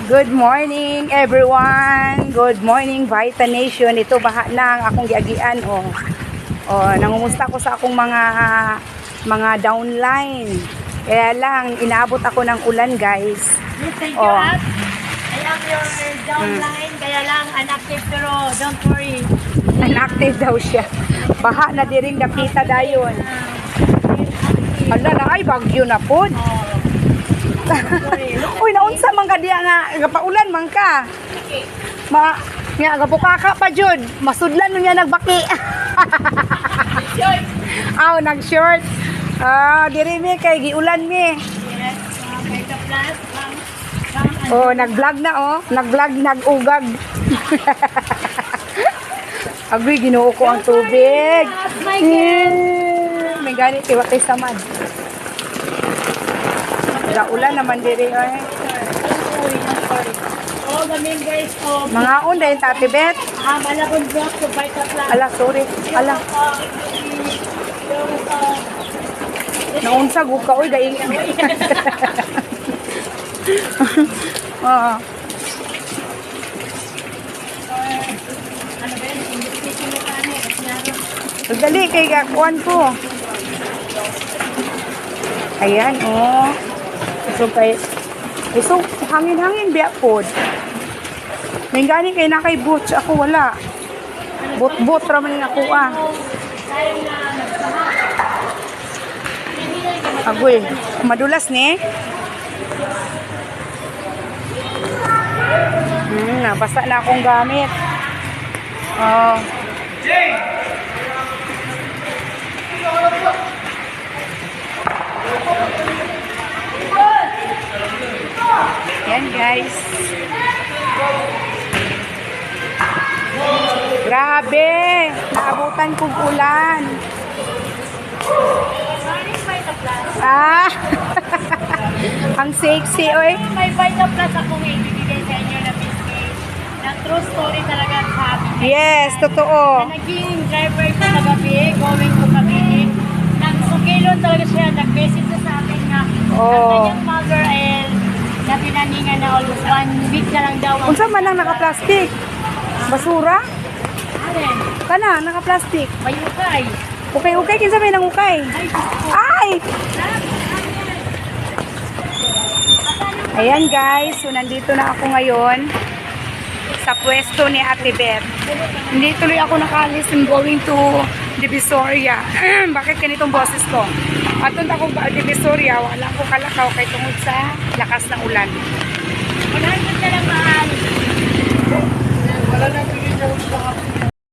Good morning everyone. Good morning Vita Nation. Ito baha na ang akong giagian nangumusta ko sa akong mga downline. Kaya lang inaabot ako ng ulan, guys. Thank you, I am your downline. Kaya lang inactive, pero don't worry. Inactive daw siya. Baha na diring dapita dayon. Hala na ay bagyo na pod. Uy, naunsa man ka diya nga paulan man ka. Nga gabukaka pa jud. Masudlan nun niya nagbaki. Aw, nag-short. Diri mi kay giulan mi. Nag-vlog na Nag-vlog, nag-ugag. Agoy, ginuo ko ang tubig. May ganit kay watay samad. Ulan naman diri ay. The members of Mga unday Tati Bet. Malabon Block to Vita Plus. Ala, sorry. Ala. Naunsa gud ka oy daing. Dali kay gakuan ko. Ayan, So, hangin-hangin biya pod. May gani kay na kay boots. Ako wala. Bot raman nga ako Agoy, madulas ni. Nabasa na akong gamit. Yan guys. Grabe, naabutan kong ulan. Ang sexy oy. May Vita Plus akong ibibigay sa inyo na biscuit. Na true story talaga sa amin. Yes, totoo. Na naging driver ko na gabi, going to Cavite. Nagsukilon talaga siya, nag-message sa akin nga. Ang kanyang mother ay na pinaningan na almost 1 week na lang daw. Unsa man ang naka-plastic? Basura? Aren, Kana, naka-plastic. may ukay. Okay, kinsa may nangukay? Ay! Ayan guys, so nandito na ako ngayon sa pwesto ni Ate Beth. Hindi tuloy ako nakalis. I'm going to Divisoria. Bakit ganitong boses ko? Atun ako ba Divisoria, wala ko kalakaw kay tungod sa lakas ng ulan.